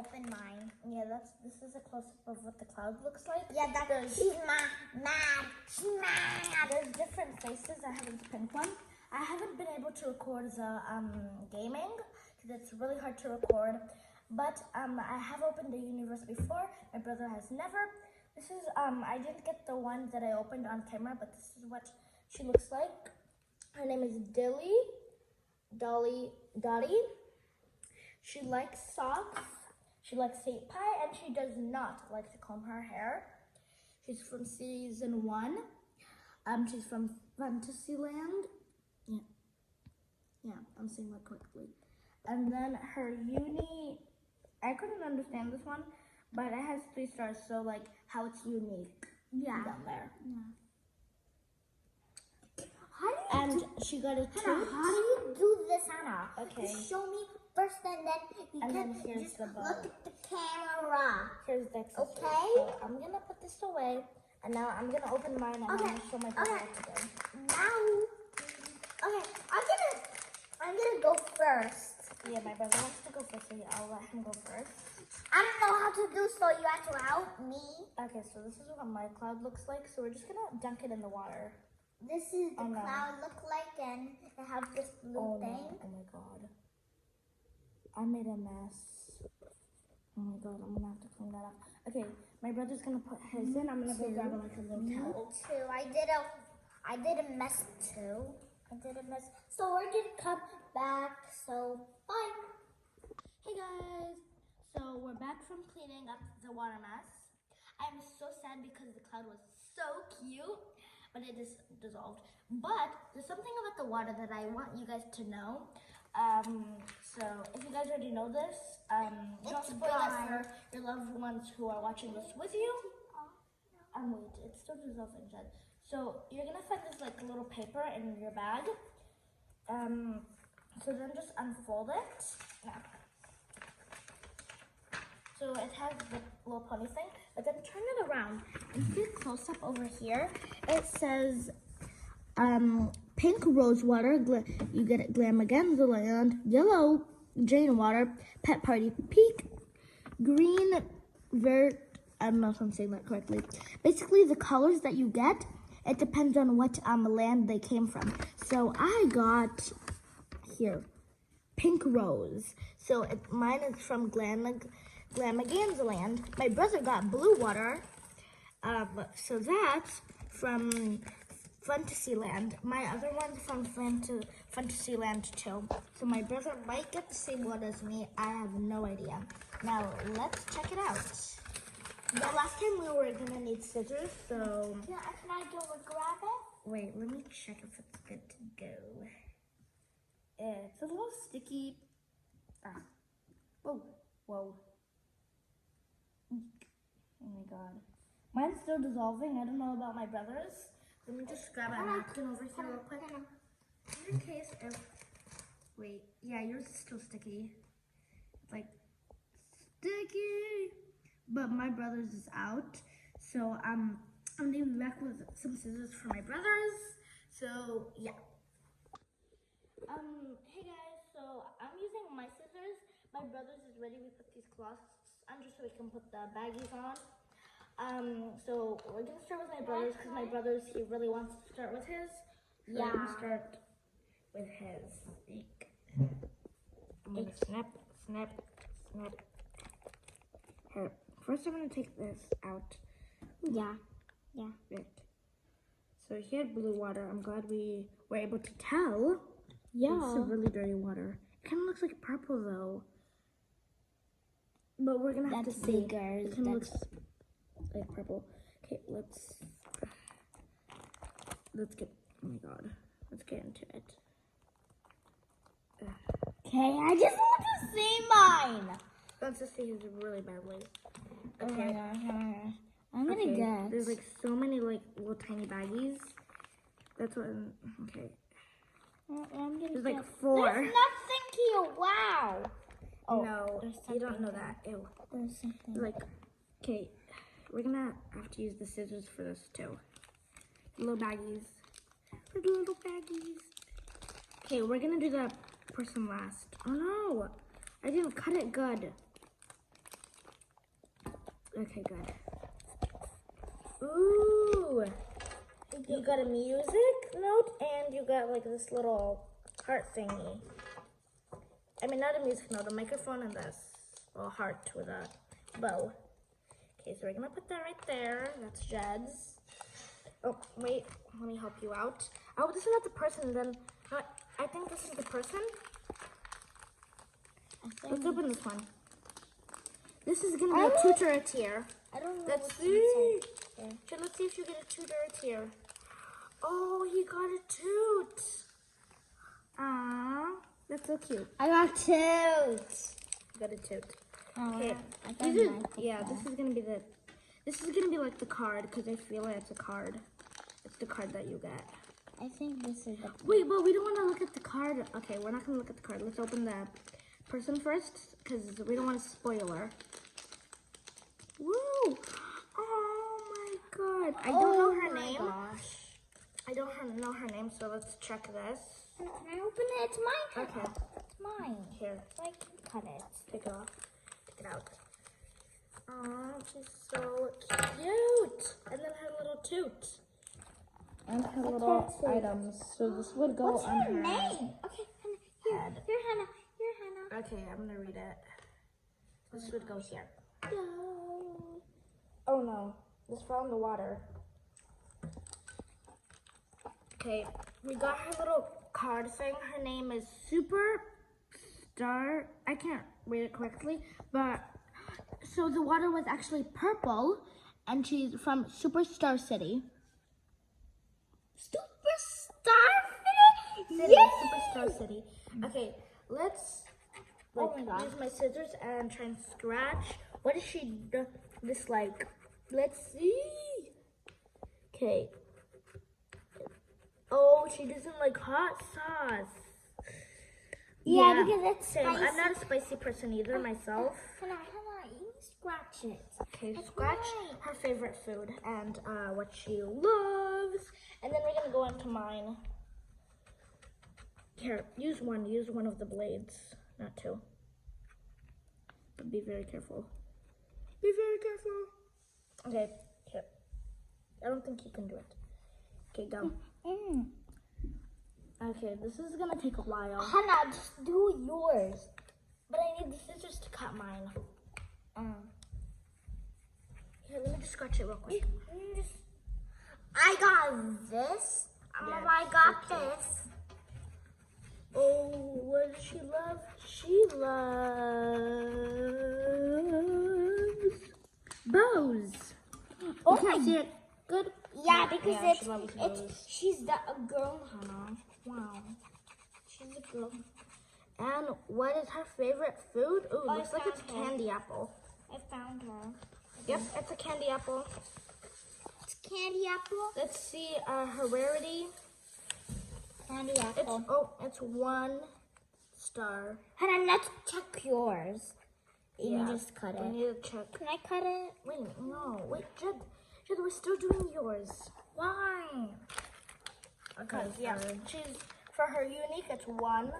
open mine. Yeah, this is a close-up of what the cloud looks like. Yeah, she's mad. She's mad. There's different faces. I have this pink one. I haven't been able to record the gaming because it's really hard to record. But I have opened the UniVerse before. My brother has never. This is I didn't get the one that I opened on camera, but this is what she looks like. Her name is Dottie. She likes socks. She likes to eat pie, and she does not like to comb her hair. She's from season 1. She's from Fantasyland. Yeah, I'm saying that correctly. And then her I couldn't understand this one, but it has 3 stars, so like how it's unique. Yeah. Down there. Yeah. She got a toot. Hannah, how do you do this, Hannah? Okay. You show me first, and then you can here's just the bow. look at the camera. Here's the accessory. Okay. So I'm gonna put this away, and now I'm gonna open mine and I'm gonna show my brother what to do. Now, okay, I'm gonna go first. Yeah, my brother wants to go first, so I'll let him go first. I don't know how to do, so you have to help me. Okay, so this is what my cloud looks like. So we're just gonna dunk it in the water. This is the cloud look like, and it has this blue thing. Oh my god. I made a mess. Oh my god, I'm gonna have to clean that up. Okay, my brother's gonna put his in. I'm gonna go grab like a little towel. Me too. I did a mess too. So we're gonna come back. So bye. Hey guys. So we're back from cleaning up the water mess. I'm so sad because the cloud was so cute, but it just dissolved. But there's something about the water that I want you guys to know. So if you guys already know this, don't spoil it for your loved ones who are watching this with you. Wait, it's still dissolving, Jed. So you're gonna find this like little paper in your bag. So then just unfold it. Now. So it has the little pony thing, but then turn it around and see a close up over here. It says pink rose water, you get it Glamaganza Land, yellow Jane water, pet party peak, green vert. I don't know if I'm saying that correctly. Basically, the colors that you get, it depends on what land they came from. So I got here pink rose. So mine is from Glamaganza Land. My brother got blue water. So that's from Fantasyland. My other one's from Fantasyland too. So my brother might get the same one as me. I have no idea. Now let's check it out. The last time we were gonna need scissors, so Can I go and grab it? wait, let me check if it's good to go. It's a little sticky. Whoa. Oh my god. Mine's still dissolving. I don't know about my brother's. Let me just grab a napkin over here real quick. In case if... Wait, yeah, yours is still sticky. It's like sticky. But my brother's is out. So I'm gonna be back with some scissors for my brother's. So yeah. Hey guys, so I'm using my scissors. My brother's is ready. We put these cloths on just so we can put the baggies on. So we're gonna start with my brother's because my brother's, he really wants to start with his. So Yeah. I'm gonna start with his. I'm gonna snap. Here. First I'm gonna take this out. Yeah. Right. So he had blue water. I'm glad we were able to tell. Yeah. It's a really dirty water. It kind of looks like purple though. But we're gonna have to see. It kind of looks like purple. Okay, let's get. Oh my god, let's get into it. Okay, I just want to see mine. Let's just see his really badly. Okay. Okay. I'm gonna guess. There's like so many like little tiny baggies. That's what. Okay. There's like 4. There's nothing here. Wow. Oh no, you don't know that. Ew. There's something. Like, okay, we're gonna have to use the scissors for this too. Little baggies. Okay, we're gonna do the person last. Oh no, I didn't cut it good. Okay, good. Ooh. You got a music note and you got like this little heart thingy. I mean, not a music note, a microphone and this little heart with a bow. Okay, so we're gonna put that right there. That's Jed's. Oh, wait, let me help you out. Oh, this is not the person then. I think this is the person. Let's open this one. This is gonna be a toot or a tear. I don't know. Let's see. So let's see if you get a toot or a tear. Oh, he got a toot. Aww, that's so cute. I got toot. You got a toot. Oh, Okay. This is gonna be like the card because I feel like it's a card. It's the card that you get. I think this is the. Wait, but we don't want to look at the card. Okay, we're not gonna look at the card. Let's open the person first because we don't want a spoiler. Woo! Oh my god! I don't know her name. Gosh. I don't know her name, so let's check this. Can I open it? It's mine. Okay. It's mine. Here, So I can cut it. take it off. Take it out. Oh, she's so cute. And then her little toot. And her little items. So this would go What's on her her name? Okay, Hannah. head. Here, Hannah. Here, Hannah. Okay, I'm gonna read it. This would go here. No. Oh no, this fell in the water. Okay, we got her little card thing. Her name is Superstar. I can't read it correctly, but so the water was actually purple, and she's from Superstar City. Superstar City, Superstar City. Okay, let's Oh my God. use my scissors and try and scratch. What is she do? This like? Let's see. Okay. Oh, she doesn't like hot sauce. Yeah, because it's same. spicy. I'm not a spicy person either myself. Hannah, you scratch it. Okay, It's scratch mine. her favorite food and what she loves, and then we're gonna go into mine. Here, use one of the blades, not two. But be very careful. Be very careful. Okay, here. I don't think you can do it. Okay, go. Okay, this is gonna take a while. Hannah, just do yours. But I need the scissors to cut mine. Here, let me just scratch it real quick. I got this. Yeah, I got this. Oh, what does she love? She loves bows. Oh You can't my- see it good? Yeah, because Yeah, she loves bows. she's a girl, Hannah. Wow. She's a girl. And what is her favorite food? Ooh, I looks like it's found her. candy apple. I found her. Yep, it's a candy apple. It's candy apple. Let's see her rarity. Candy apple. It's 1 star. Hannah, let's check yours. You Yeah, just cut We it. need to check. Can I cut it? Wait, no. Wait, Jed, we're still doing yours. Why? Okay, yeah. She's, for her unique, it's 1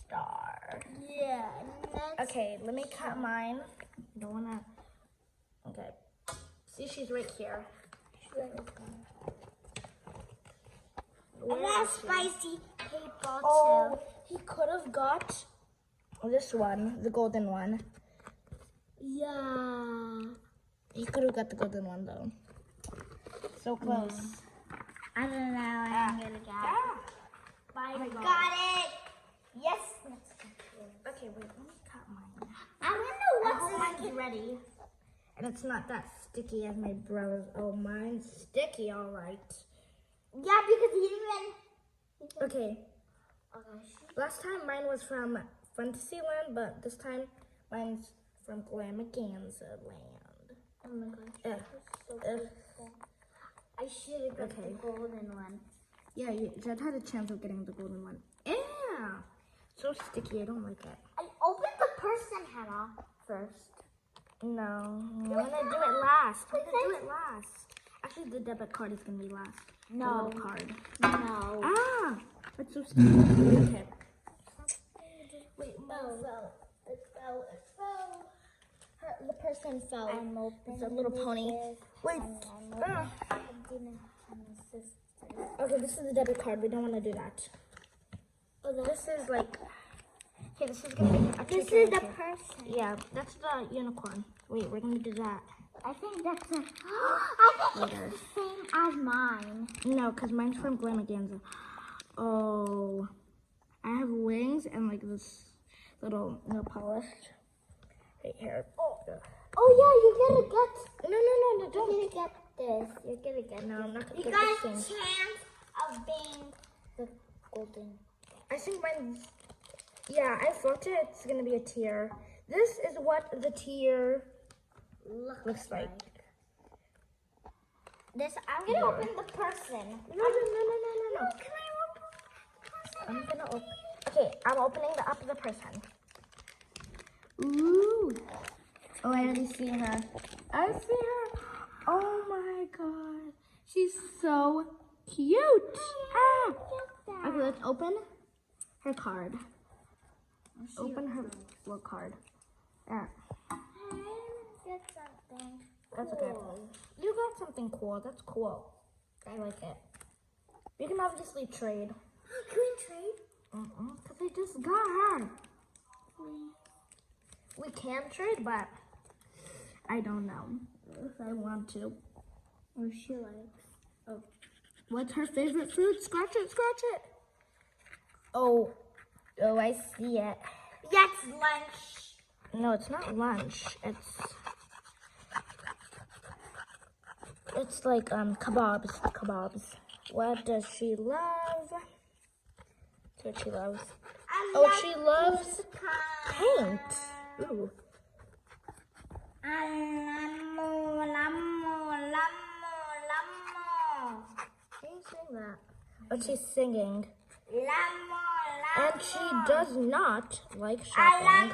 star. Yeah. Let's Okay, let me cut mine. Don't wanna. Okay. See, she's right here. I got spicy paper Oh, he could have got this one, the golden one. too. Yeah. He could have got the golden one though. So close. I don't know. I'm gonna get it. Oh my God. Got it. Yes. Okay, wait. Let me cut mine. I don't know I hope what's mine's ready. And it's not that sticky as my brother's. Oh, mine's sticky, all right. Yeah, because he didn't. Okay. Last time mine was from Fantasyland, but this time mine's from Glamaganza Land. Oh my gosh. Yeah. So beautiful. I should have got the golden one. Yeah, Jed had a chance of getting the golden one. Yeah. So sticky, I don't like it. I opened the person, Hannah, first. No, I'm gonna do it last. I'm gonna do it last. Actually, the debit card is gonna be last. No. The little card. No. Ah, it's so sticky. Okay. Wait, no. It fell. It fell. Her the person fell. I'm opening It's a little pony. this, Wait. and I'm Ah. opening my sister. Okay, this is the debit card. We don't want to do that. Oh, this is like. Okay, this is gonna be a This trick is the or two. person. Yeah, that's the unicorn. Wait, we're gonna do that I think that's a. I think later. it's the same as mine. No, because mine's from Glamaganza. Oh, I have wings and like this little nail polish right here. Oh yeah, you're gonna get. No, You're don't. gonna get this. You're gonna get. No, I'm not gonna You get got a this thing. chance of being the golden. I think mine's. Yeah, I thought it's gonna be a tear. This is what the tear looks like. This. I'm gonna open the person. No. Can I open the person? I'm gonna open. Okay, I'm opening the person. Ooh. Oh, I already see her. I see her. Oh my god. She's so cute. Ah. Okay, let's open her card. Open her little card. Yeah. Get something. That's okay. You got something cool. That's cool. I like it. We can obviously trade. Can we trade? Because I just got her. We can trade, but I don't know if I want to. Or she likes. Oh. What's her favorite food? Scratch it, scratch it. Oh, I see it. Yes, lunch. No, it's not lunch. It's like kebabs. What does she love? That's what she loves. She loves paint. Ooh. Can you sing that? Oh, she's singing. And she does not like shopping.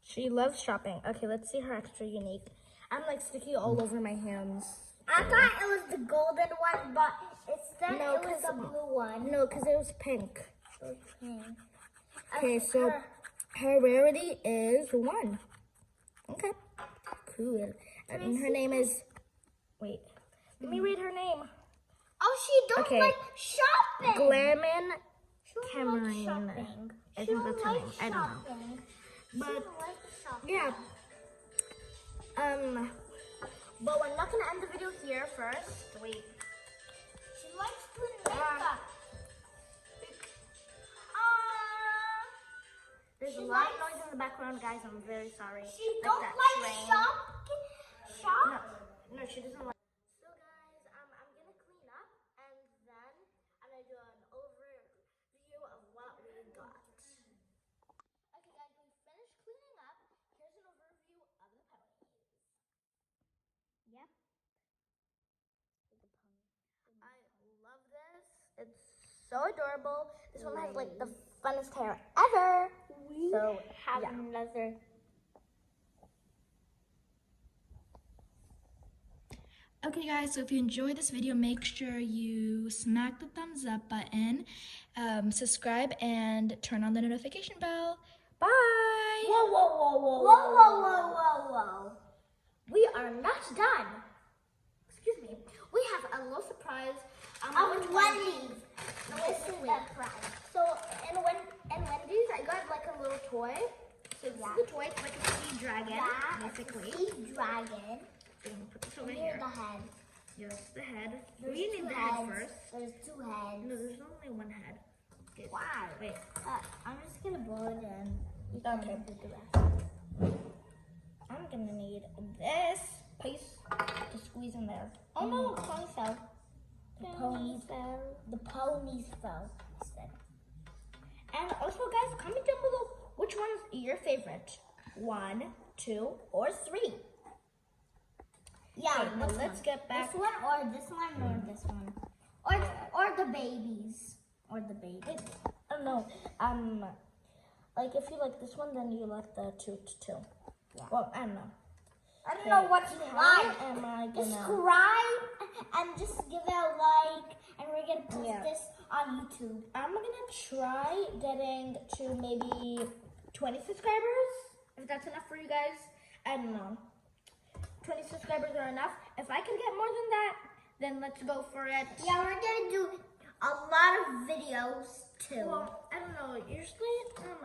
She loves shopping. Okay, let's see her extra unique. I'm like sticky all over my hands. I thought it was the golden one, but instead No, it was the blue one. No, because it was pink. Okay. Okay, so her rarity is 1. Okay, cool. And her name is. Wait, let me read her name. Oh, she don't Okay. like shopping. Glammin She don't like Cameron. shopping. I She think don't that's her like name. I don't know. shopping. She But don't like shopping. yeah. But we're not gonna end the video here first. Wait. She likes putting makeup. There's a She lot of likes- noise in the background, guys. I'm very sorry. She don't that like train. shop. No, she doesn't like. So guys, I'm gonna clean up and then I'm gonna do an overview of what we got. Okay, guys, we finished cleaning up. Here's an overview of the ponies. Yep. I love this. It's so adorable. This one has like the funnest hair ever. We So, have yeah. another. Okay guys, so if you enjoyed this video, make sure you smack the thumbs up button, subscribe, and turn on the notification bell. Bye! Whoa. We are not done. Excuse me. We have a little surprise. Of Wendy's. This is the prize. So in Wendy's, I got like a little toy. So this is the toy. It's like a sea dragon, basically. Sea dragon. I'm gonna put this over Here's here. the head. Yes, the head. There's We need two the head heads. first. There's 2 heads. No, there's only one head. Okay. Why? Wait. I'm just gonna blow it in. You Okay. can do the rest. I'm gonna need this piece to squeeze in there. Oh no, pony fell. The ponies fell instead. And also, guys, comment down below which one's your favorite. 1, 2, or 3. Yeah, Okay, now this let's one. get back. This one or this one or this one. Or the babies. Or the babies. I don't know. Like if you like this one, then you like the 2 to 2. Yeah. Well, I don't know. I don't know what you like. How am I gonna? Subscribe and just give it a like, and we're gonna post Yeah. this on YouTube. I'm gonna try getting to maybe 20 subscribers. If that's enough for you guys, I don't know. 20 subscribers are enough. If I can get more than that, then let's go for it. Yeah, we're gonna do a lot of videos too. Well, I don't know. Usually,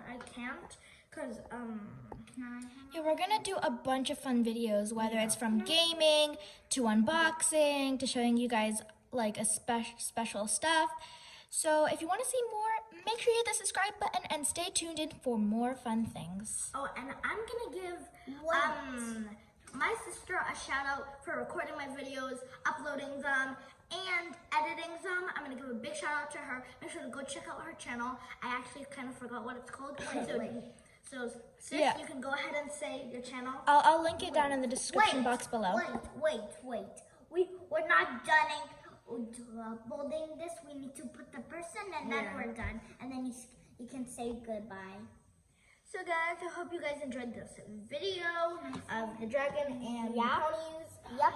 I can't, cause Yeah, we're gonna do a bunch of fun videos, whether it's from gaming to unboxing to showing you guys like a special stuff. So if you want to see more, make sure you hit the subscribe button and stay tuned in for more fun things. Oh, and I'm gonna give my sister a shout out for recording my videos, uploading them, and editing them. I'm gonna give a big shout out to her. Make sure to go check out her channel. I actually kind of forgot what it's called. So sis, Yeah. you can go ahead and say your channel. I'll link it down in the description box below. Wait. We're not done building this. We need to put the person and then we're done. And then you can say goodbye. So guys, I hope you guys enjoyed this video of the dragon and the ponies. Yep.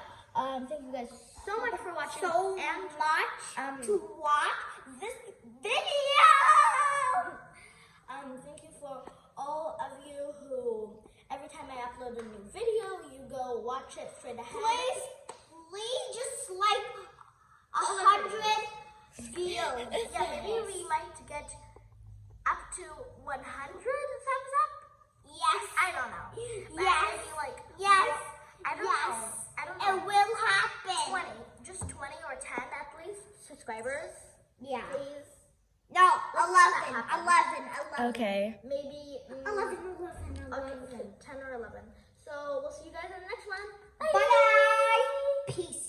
Thank you guys so much for watching. So much to watch this video. Thank you for all of you who, every time I upload a new video, you go watch it straight ahead. Please just like 100 views. Yeah, maybe we might get up to 100 thumbs up. Yes. I don't know. But Yes. maybe like, Yes. I don't know. I don't It know. will happen. 20, just 20 or 10 at least subscribers. Yeah. Please. No, 11. Okay. Maybe 11. okay, 10 or 11. So we'll see you guys in the next one. Bye. Peace.